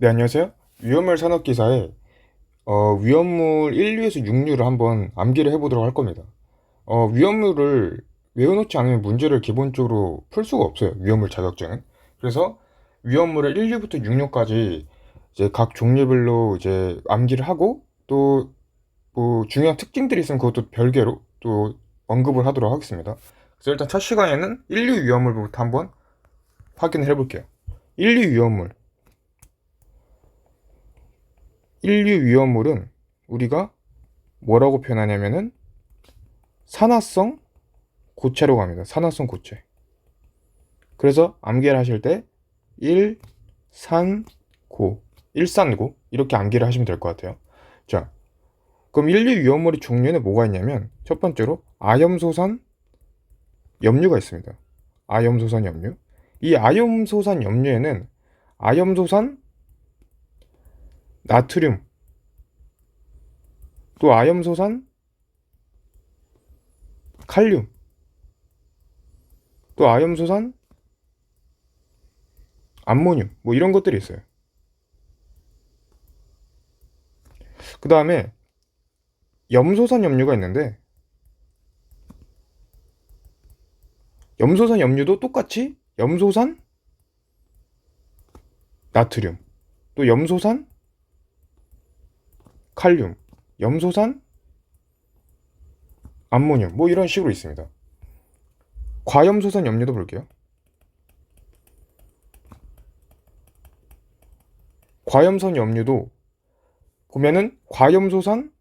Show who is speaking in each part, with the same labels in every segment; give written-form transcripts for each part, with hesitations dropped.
Speaker 1: 네, 안녕하세요. 위험물 산업기사에 위험물 1류에서 6류를 한번 암기를 해보도록 할 겁니다. 위험물을 외워놓지 않으면 문제를 기본적으로 풀 수가 없어요. 위험물 자격증은. 그래서 위험물을 1류부터 6류까지 이제 각 종류별로 이제 암기를 하고 또 뭐 중요한 특징들이 있으면 그것도 별개로 또 언급을 하도록 하겠습니다. 그래서 일단 첫 시간에는 1류 위험물부터 한번 확인을 해볼게요. 1류 위험물. 1류 위험물은 우리가 뭐라고 표현하냐면은 산화성 고체라고 합니다. 산화성 고체. 그래서 암기를 하실 때 일산고, 일산고 이렇게 암기를 하시면 될 것 같아요. 자, 그럼 1류 위험물의 종류는 뭐가 있냐면 첫 번째로 아염소산 염류가 있습니다. 아염소산 염류. 이 아염소산 염류에는 아염소산 나트륨, 또 아염소산 칼륨, 또 아염소산 암모늄 뭐 이런 것들이 있어요. 그 다음에 염소산 염류가 있는데 염소산 염류도 똑같이 염소산 나트륨, 또 염소산 칼륨, 염소산 암모늄 뭐 이런 식으로 있습니다. 과염소산 염류도 볼게요. 과염선 염류도 보면은 과염소산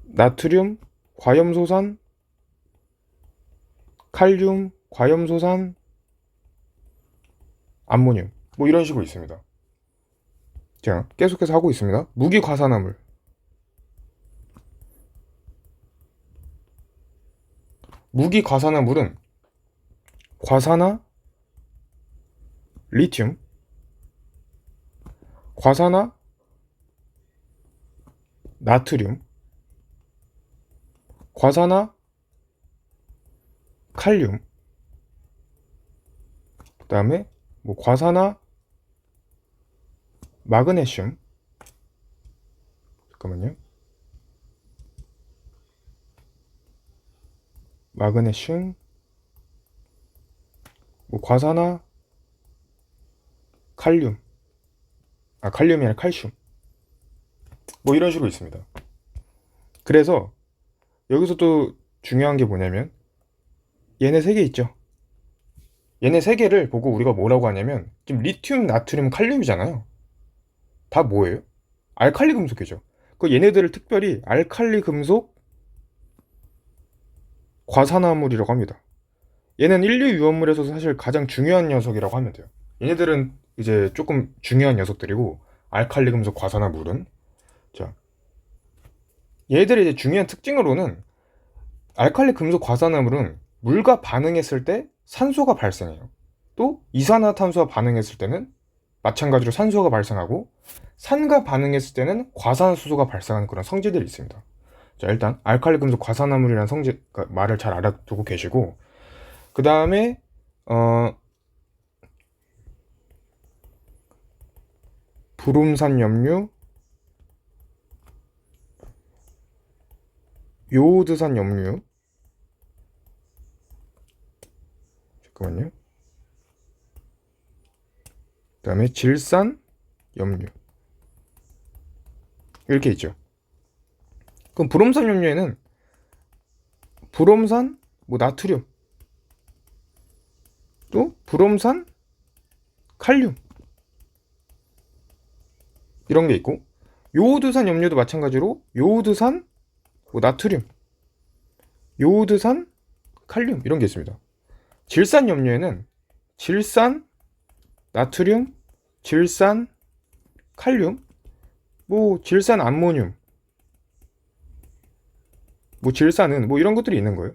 Speaker 1: 나트륨, 과염소산 칼륨, 과염소산 암모늄 뭐 이런 식으로 있습니다. 자, 계속해서 하고 있습니다. 무기과산화물. 무기과산화물은 과산화 리튬, 과산화 나트륨, 과산화 칼륨, 그 다음에 뭐 과산화 마그네슘, 잠깐만요. 마그네슘, 뭐 과산화 칼륨, 칼륨이 아니라 칼슘, 뭐 이런 식으로 있습니다. 그래서 여기서 또 중요한 게 뭐냐면 얘네 세 개 있죠. 얘네 세 개를 보고 우리가 뭐라고 하냐면 지금 리튬, 나트륨, 칼륨이잖아요. 다 뭐예요? 알칼리 금속이죠. 그 얘네들을 특별히 알칼리 금속 과산화물이라고 합니다. 얘는 인류 유원물에서 사실 가장 중요한 녀석이라고 하면 돼요. 얘네들은 이제 조금 중요한 녀석들이고 알칼리 금속 과산화물은 자 얘들의 이제 중요한 특징으로는 알칼리 금속 과산화물은 물과 반응했을 때 산소가 발생해요. 또 이산화탄소와 반응했을 때는 마찬가지로 산소가 발생하고 산과 반응했을 때는 과산수소가 발생하는 그런 성질들이 있습니다. 자, 일단 알칼리 금속 과산화물이라는 성질 말을 잘 알아두고 계시고 그 다음에 브롬산 염류, 요오드산 염류, 잠깐만요. 그 다음에 질산 염류 이렇게 있죠. 그럼 브롬산 염류에는 브롬산 뭐 나트륨, 또 브롬산 칼륨 이런 게 있고 요오드산 염류도 마찬가지로 요오드산 뭐 나트륨, 요오드산 칼륨 이런 게 있습니다. 질산 염류에는 질산 나트륨, 질산 칼륨, 뭐 질산 암모늄, 뭐 질산은 뭐 이런 것들이 있는 거예요.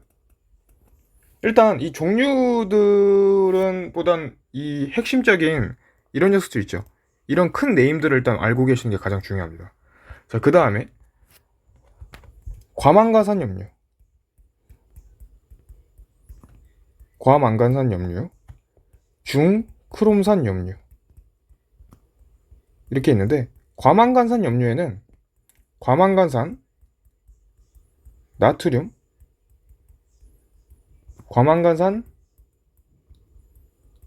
Speaker 1: 일단 이 종류들은 보단 이 핵심적인 이런 녀석들 있죠. 이런 큰 네임들을 일단 알고 계시는 게 가장 중요합니다. 자, 그 다음에 과망가산 염류, 과망간산 염류, 중크롬산 염류, 이렇게 있는데, 과망간산 염료에는 과망간산, 나트륨, 과망간산,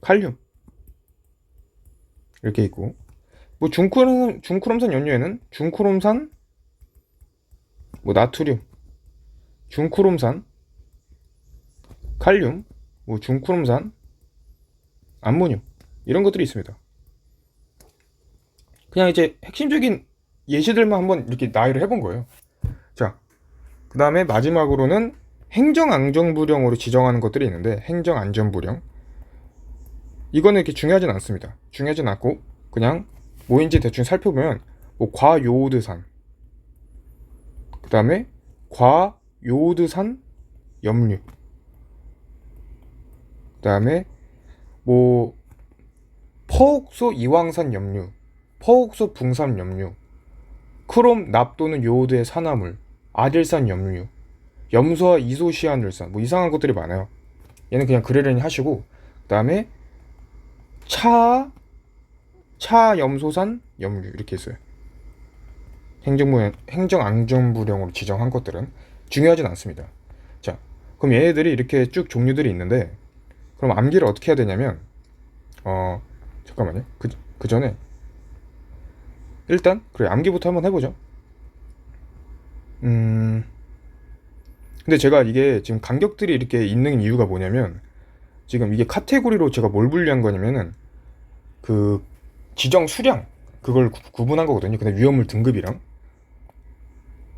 Speaker 1: 칼륨 이렇게 있고, 뭐 중크롬산 염료에는 중크롬산, 뭐 나트륨, 중크롬산, 칼륨, 뭐 중크롬산, 암모늄 이런 것들이 있습니다. 그냥 이제 핵심적인 예시들만 한번 이렇게 나열을 해본 거예요. 자, 그 다음에 마지막으로는 행정안전부령으로 지정하는 것들이 있는데, 행정안전부령 이거는 이렇게 중요하진 않습니다. 중요하진 않고 그냥 뭐인지 대충 살펴보면, 뭐 과요오드산, 그 다음에 과요오드산 염류, 그 다음에 뭐 퍼옥소 이황산 염류, 퍼옥소 붕산 염류, 크롬 납 또는 요오드의 산화물, 아딜산 염류, 염소와 이소시아눌산, 뭐 이상한 것들이 많아요. 얘는 그냥 그러려니 하시고, 그 다음에 차염소산 염류 이렇게 있어요. 행정안전부령으로 지정한 것들은 중요하진 않습니다. 자, 그럼 얘네들이 이렇게 쭉 종류들이 있는데, 그럼 암기를 어떻게 해야 되냐면, 잠깐만요. 그 전에 일단 그래, 암기부터 한번 해보죠. 근데 제가 이게 지금 간격들이 이렇게 있는 이유가 뭐냐면, 지금 이게 카테고리로 제가 뭘 분류한 거냐면은 그 지정 수량, 그걸 구분한 거거든요. 근데 위험물 등급이랑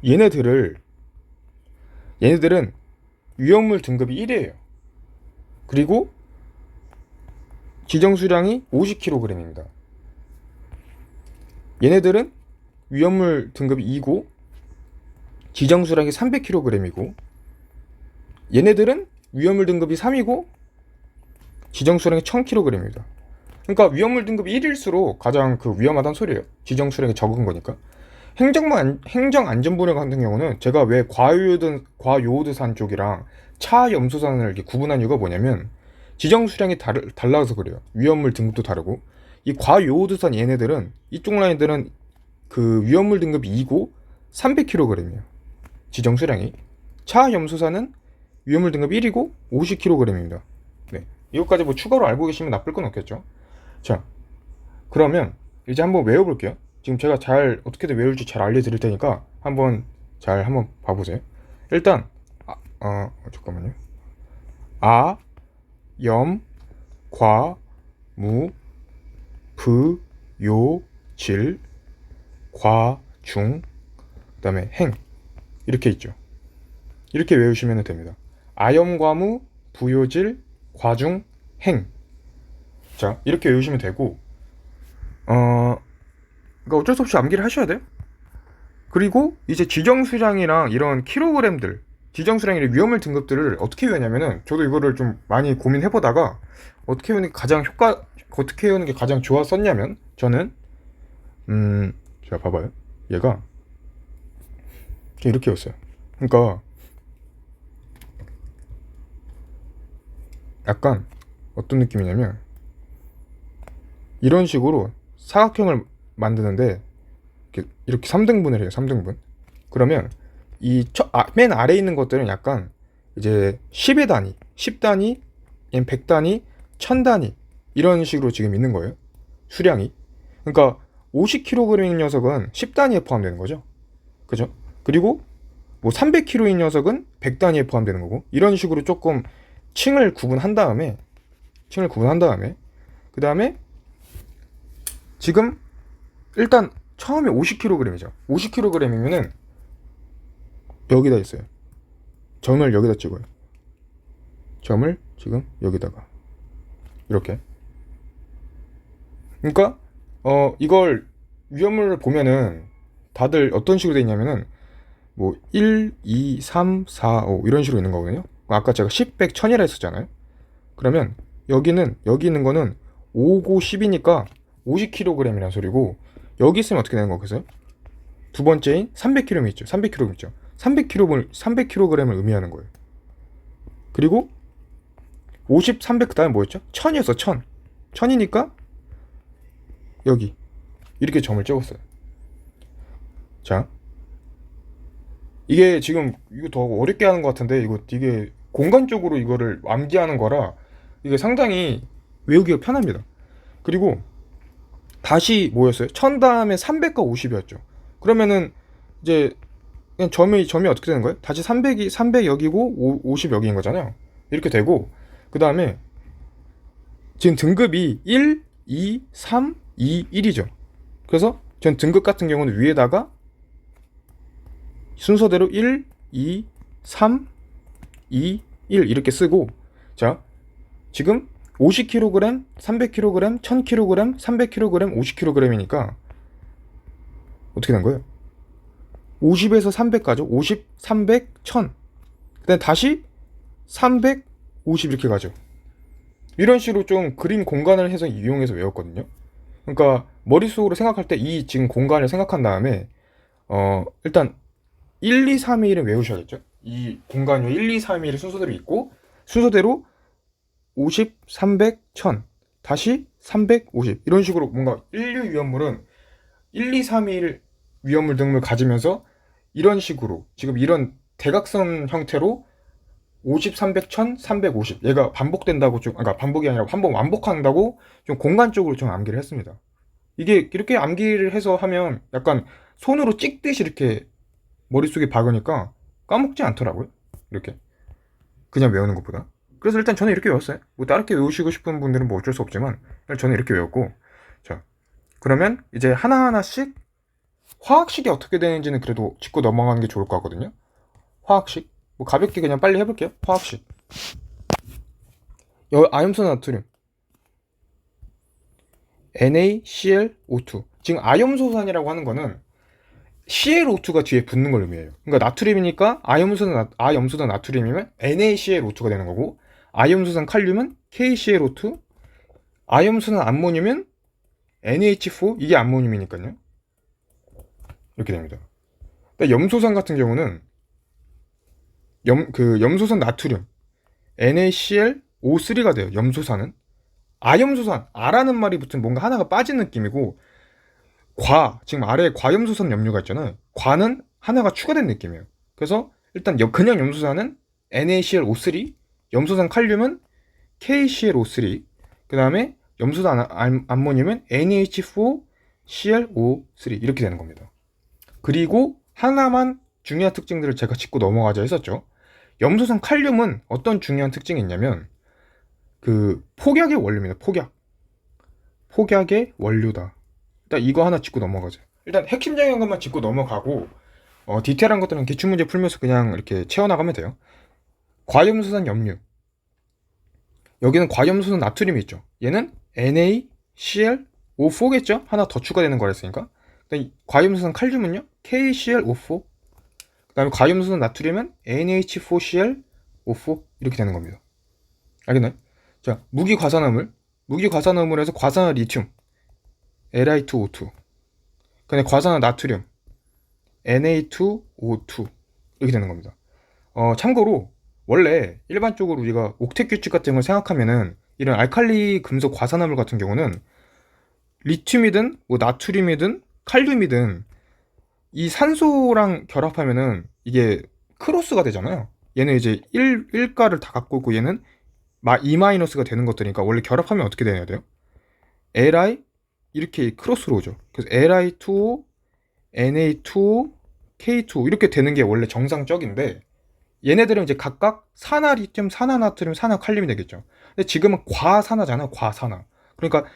Speaker 1: 얘네들은 위험물 등급이 1이에요. 그리고 지정 수량이 50kg입니다. 얘네들은 위험물 등급이 2고 지정 수량이 300kg이고, 얘네들은 위험물 등급이 3이고 지정 수량이 1000kg입니다. 그러니까 위험물 등급이 1일수록 가장 그 위험하다는 소리예요. 지정 수량이 적은 거니까. 행정안전부령 같은 경우는 제가 왜 과요오드산 쪽이랑 차염소산을 이렇게 구분한 이유가 뭐냐면, 지정 수량이 달라서 그래요. 위험물 등급도 다르고, 이 과요오드산 얘네들은, 이쪽 라인들은 그 위험물 등급이 2고 300kg이에요. 지정 수량이. 차염소산은 위험물 등급 1이고 50kg입니다. 네. 이것까지 뭐 추가로 알고 계시면 나쁠 건 없겠죠. 자, 그러면 이제 한번 외워볼게요. 지금 제가 잘 어떻게든 외울지 잘 알려드릴 테니까 한번 봐보세요. 일단 잠깐만요. 아, 염, 과, 무, 부, 요, 질, 과, 중, 그 다음에 행 이렇게 있죠. 이렇게 외우시면 됩니다. 아염과무, 부요질, 과중, 행. 자, 이렇게 외우시면 되고, 그러니까 어쩔 수 없이 암기를 하셔야 돼요. 그리고 이제 지정수량이랑 이런 킬로그램들, 지정수량이랑 위험물 등급들을 어떻게 외우냐면은, 저도 이거를 좀 많이 고민해보다가 어떻게 외우는 게 가장 좋았었냐면, 저는 제가 봐봐요. 얘가 이렇게 였어요. 그러니까 약간 어떤 느낌이냐면, 이런 식으로 사각형을 만드는데 이렇게 3등분을 해요. 3등분. 그러면 맨 아래에 있는 것들은 약간 이제 10의 단위, 10단위, 100단위, 1000단위 이런 식으로 지금 있는 거예요. 수량이. 그러니까 50kg인 녀석은 10단위에 포함되는 거죠. 그죠? 그리고 뭐 300kg인 녀석은 100단위에 포함되는 거고, 이런 식으로 조금 층을 구분한 다음에 그 다음에 지금 일단 처음에 50kg이죠. 50kg이면은 여기다 있어요. 점을 여기다 찍어요. 점을 지금 여기다가 이렇게. 그러니까 이걸 위험물을 보면은 다들 어떤 식으로 돼 있냐면은 뭐 1, 2, 3, 4, 5 이런 식으로 있는 거거든요. 아까 제가 10, 100, 1000이라 했었잖아요. 그러면 여기 있는 거는 5고 10이니까 50kg이란 소리고, 여기 있으면 어떻게 되는 거겠어요? 두 번째인 300kg 있죠. 300kg 있죠. 300kg을 의미하는 거예요. 그리고 50, 300 그다음에 뭐였죠? 1000이었어. 1000. 1000이니까 여기 이렇게 점을 찍었어요. 자, 이게 지금 이거 더 어렵게 하는 것 같은데 이게 공간적으로 이거를 암기하는 거라 이게 상당히 외우기가 편합니다. 그리고 다시 뭐였어요? 1000 다음에 300과 50이었죠. 그러면은 이제 그냥 점이 어떻게 되는 거예요? 다시 300 여기고 50 여기인 거잖아요. 이렇게 되고 그 다음에 지금 등급이 1, 2, 3, 2, 1이죠. 그래서 전 등급 같은 경우는 위에다가 순서대로 1, 2, 3, 2, 1 이렇게 쓰고 자 지금 50kg, 300kg, 1000kg, 300kg, 50kg이니까 어떻게 된 거예요? 50에서 300 가죠. 50, 300, 1000. 그다음 다시 300, 50 이렇게 가죠. 이런 식으로 좀 그림 공간을 해서 이용해서 외웠거든요. 그러니까 머릿속으로 생각할 때 이 지금 공간을 생각한 다음에 일단 1, 2, 3, 1은 외우셔야겠죠. 이 공간이 1, 2, 3, 1이 순서대로 있고 순서대로 50, 300, 1000 다시 300, 50 이런 식으로 뭔가 1류 위험물은 1, 2, 3, 1 위험물 등을 가지면서 이런 식으로 지금 이런 대각선 형태로 50, 300, 1000, 350 얘가 반복된다고 좀 그러니까 반복이 아니라 한번 완복한다고 좀 공간적으로 좀 암기를 했습니다. 이게 이렇게 암기를 해서 하면 약간 손으로 찍듯이 이렇게 머릿속에 박으니까 까먹지 않더라고요. 이렇게 그냥 외우는 것보다. 그래서 일단 저는 이렇게 외웠어요. 뭐 다르게 외우시고 싶은 분들은 뭐 어쩔 수 없지만 저는 이렇게 외웠고 자 그러면 이제 하나하나씩 화학식이 어떻게 되는지는 그래도 짚고 넘어가는 게 좋을 것 같거든요. 화학식 뭐 가볍게 그냥 빨리 해볼게요. 화학식 아염수 나트륨 NaClO2 지금 아염소산이라고 하는 거는 ClO2가 뒤에 붙는 걸 의미해요. 그러니까 나트륨이니까 아염수산 나트륨이면 NaClO2가 되는 거고 아염수산 칼륨은 KClO2 아염수산 암모늄은 NH4 이게 암모늄이니까요. 이렇게 됩니다. 염소산 같은 경우는 염소산 나트륨 NaClO3가 돼요. 염소산은 아염소산 아라는 말이 붙은 뭔가 하나가 빠진 느낌이고 지금 아래에 과염소산 염료가 있잖아요. 과는 하나가 추가된 느낌이에요. 그래서 일단 그냥 염소산은 NaClO3 염소산 칼륨은 KClO3 그 다음에 염소산 암모늄은 NH4ClO3 이렇게 되는 겁니다. 그리고 하나만 중요한 특징들을 제가 짚고 넘어가자 했었죠. 염소산 칼륨은 어떤 중요한 특징이 있냐면 폭약의 원료입니다. 폭약의 원료다. 일단 이거 하나 짚고 넘어가자. 일단 핵심적인 것만 짚고 넘어가고 디테일한 것들은 기출문제 풀면서 그냥 이렇게 채워나가면 돼요. 과염소산 염류 여기는 과염소산 나트륨이 있죠. 얘는 NaClO4겠죠? 하나 더 추가되는 거랬으니까. 과염소산 칼륨은요? KClO4 그 다음에 과염소산 나트륨은 NH4ClO4 이렇게 되는 겁니다. 알겠나요? 자, 무기과산화물에서 과산화 리튬 Li2O2 그 다음에 과산화 나트륨 Na2O2 이렇게 되는 겁니다. 참고로 원래 일반적으로 우리가 옥텟 규칙 같은 걸 생각하면은 이런 알칼리 금속 과산화물 같은 경우는 리튬이든 뭐 나트륨이든 칼륨이든 이 산소랑 결합하면은 이게 크로스가 되잖아요. 얘는 이제 1가를 다 갖고 있고 얘는 2-가 되는 것들이니까 원래 결합하면 어떻게 되어야 돼요? Li 이렇게 크로스로 오죠. 그래서 Li2O, Na2O, K2O 이렇게 되는 게 원래 정상적인데 얘네들은 이제 각각 산화리튬, 산화나트륨, 산화칼륨이 되겠죠. 근데 지금은 과산화잖아요. 과산화. 그러니까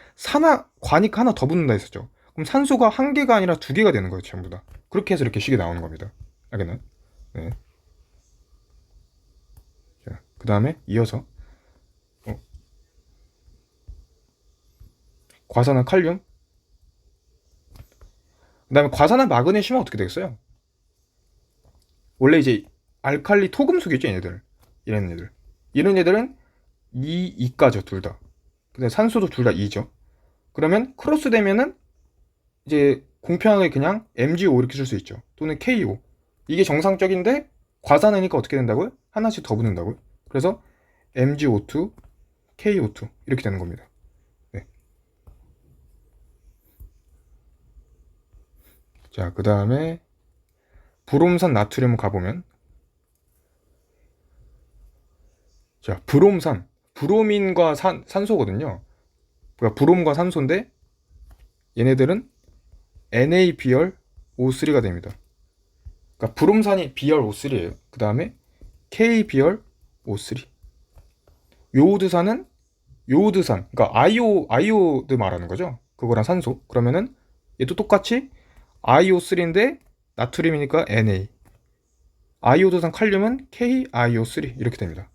Speaker 1: 과니까 하나 더 붙는다 했었죠. 그럼 산소가 한 개가 아니라 두 개가 되는 거예요. 전부 다. 그렇게 해서 이렇게 식이 나오는 겁니다. 알겠나요? 네. 자, 그 다음에 이어서 과산화 칼륨 그 다음에 과산화 마그네슘은 어떻게 되겠어요? 원래 이제 알칼리 토금속이죠. 얘네들 이런 얘들은 2가죠. 둘다 근데 산소도 둘 다 2죠. 그러면 크로스 되면은 이제 공평하게 그냥 MgO 이렇게 쓸 수 있죠. 또는 KO 이게 정상적인데 과산화니까 어떻게 된다고요? 하나씩 더 붙는다고요? 그래서 MgO2, KO2 이렇게 되는 겁니다. 네. 자, 그 다음에 브롬산 나트륨 가보면, 자, 브롬산, 브로민과 산소거든요. 그러니까 브롬과 산소인데 얘네들은 NaBrO3가 됩니다. 그러니까 브롬산이 BrO3예요. 그 다음에 KBrO3. 요오드산은 요오드산, 그러니까 아이오드 말하는 거죠. 그거랑 산소. 그러면은 얘도 똑같이 IO3인데 나트륨이니까 Na. 아이오드산 칼륨은 KiO3 이렇게 됩니다.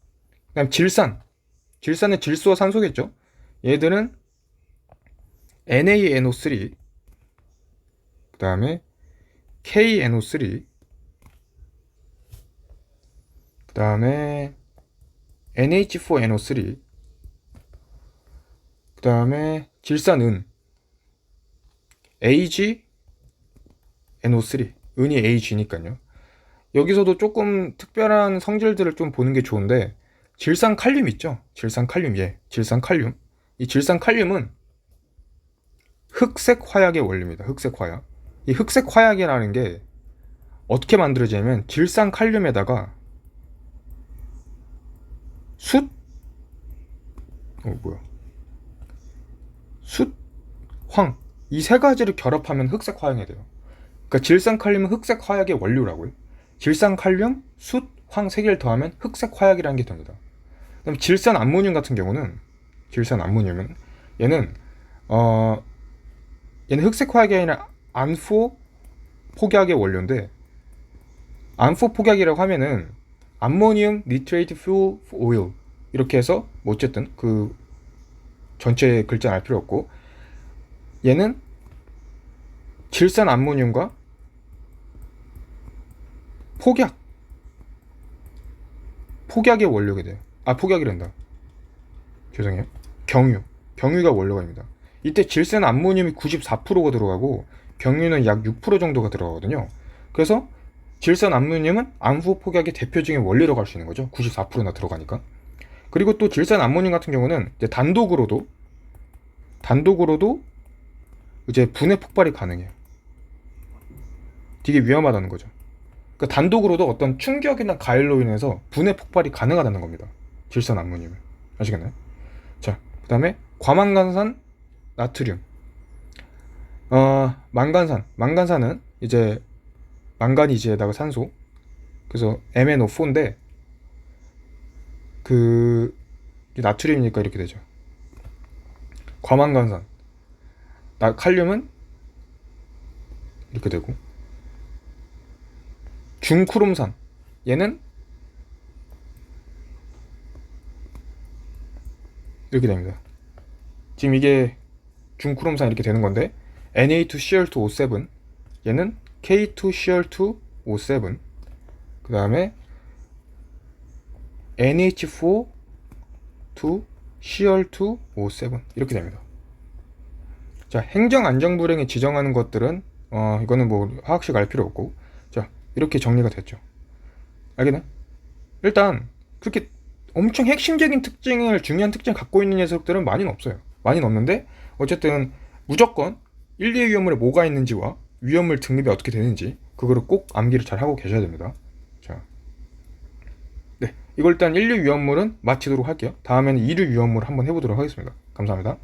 Speaker 1: 그다음 질산은 질소와 산소겠죠. 얘들은 NaNO3, 그 다음에 KNO3, 그 다음에 NH4NO3, 그 다음에 질산은 AgNO3, 은이 Ag니까요. 여기서도 조금 특별한 성질들을 좀 보는 게 좋은데, 질산칼륨 있죠? 질산칼륨, 질산칼륨. 이 질산칼륨은 흑색 화약의 원리입니다. 흑색 화약. 이 흑색 화약이라는 게 어떻게 만들어지냐면, 질산칼륨에다가 숯, 황, 이 세 가지를 결합하면 흑색 화약이 돼요. 그러니까 질산칼륨은 흑색 화약의 원료라고요. 질산칼륨, 숯, 황 세 개를 더하면 흑색 화약이라는 게 됩니다. 그다음 질산암모늄 같은 경우는, 질산암모늄은 얘는 얘는 흑색 화약이 아니라 안포 폭약의 원료인데, 안포 폭약이라고 하면은 암모늄 니트레이트 퓨 오일 이렇게 해서 뭐 어쨌든 그 전체 글자는 알 필요 없고, 얘는 질산암모늄과 폭약의 원료가 돼요. 폭약이란다. 죄송해요. 경유가 원료가 됩니다. 이때 질산암모늄이 94%가 들어가고 경유는 약 6% 정도가 들어가거든요. 그래서 질산암모늄은 안포 폭약의 대표적인 원료라고 할 수 있는 거죠. 94%나 들어가니까. 그리고 또 질산암모늄 같은 경우는 이제 단독으로도 이제 분해 폭발이 가능해요. 되게 위험하다는 거죠. 그러니까 단독으로도 어떤 충격이나 가열로 인해서 분해 폭발이 가능하다는 겁니다. 질산암모늄은. 아시겠나요? 자, 그 다음에 과망간산 나트륨. 망간산은 이제 망가니즈에다가 산소. 그래서 MnO4인데 그 나트륨이니까 이렇게 되죠. 과망간산. 칼륨은 이렇게 되고, 중크롬산, 얘는 이렇게 됩니다. 지금 이게 중크롬산 이렇게 되는 건데, Na2Cl2O7, 얘는 K2Cl2O7, 그 다음에 NH4,2Cl2O7 이렇게 됩니다. 자, 행정안전불행에 지정하는 것들은 이거는 뭐 화학식 알 필요 없고, 자, 이렇게 정리가 됐죠. 알겠나? 일단 그렇게 엄청 핵심적인 중요한 특징을 갖고 있는 녀석들은 많이는 없어요. 많이는 없는데 어쨌든 무조건 1, 2의 위험물에 뭐가 있는지와 위험물 등급이 어떻게 되는지 그거를 꼭 암기를 잘 하고 계셔야 됩니다. 자, 네, 이걸 일단 1류 위험물은 마치도록 할게요. 다음에는 2류 위험물을 한번 해보도록 하겠습니다. 감사합니다.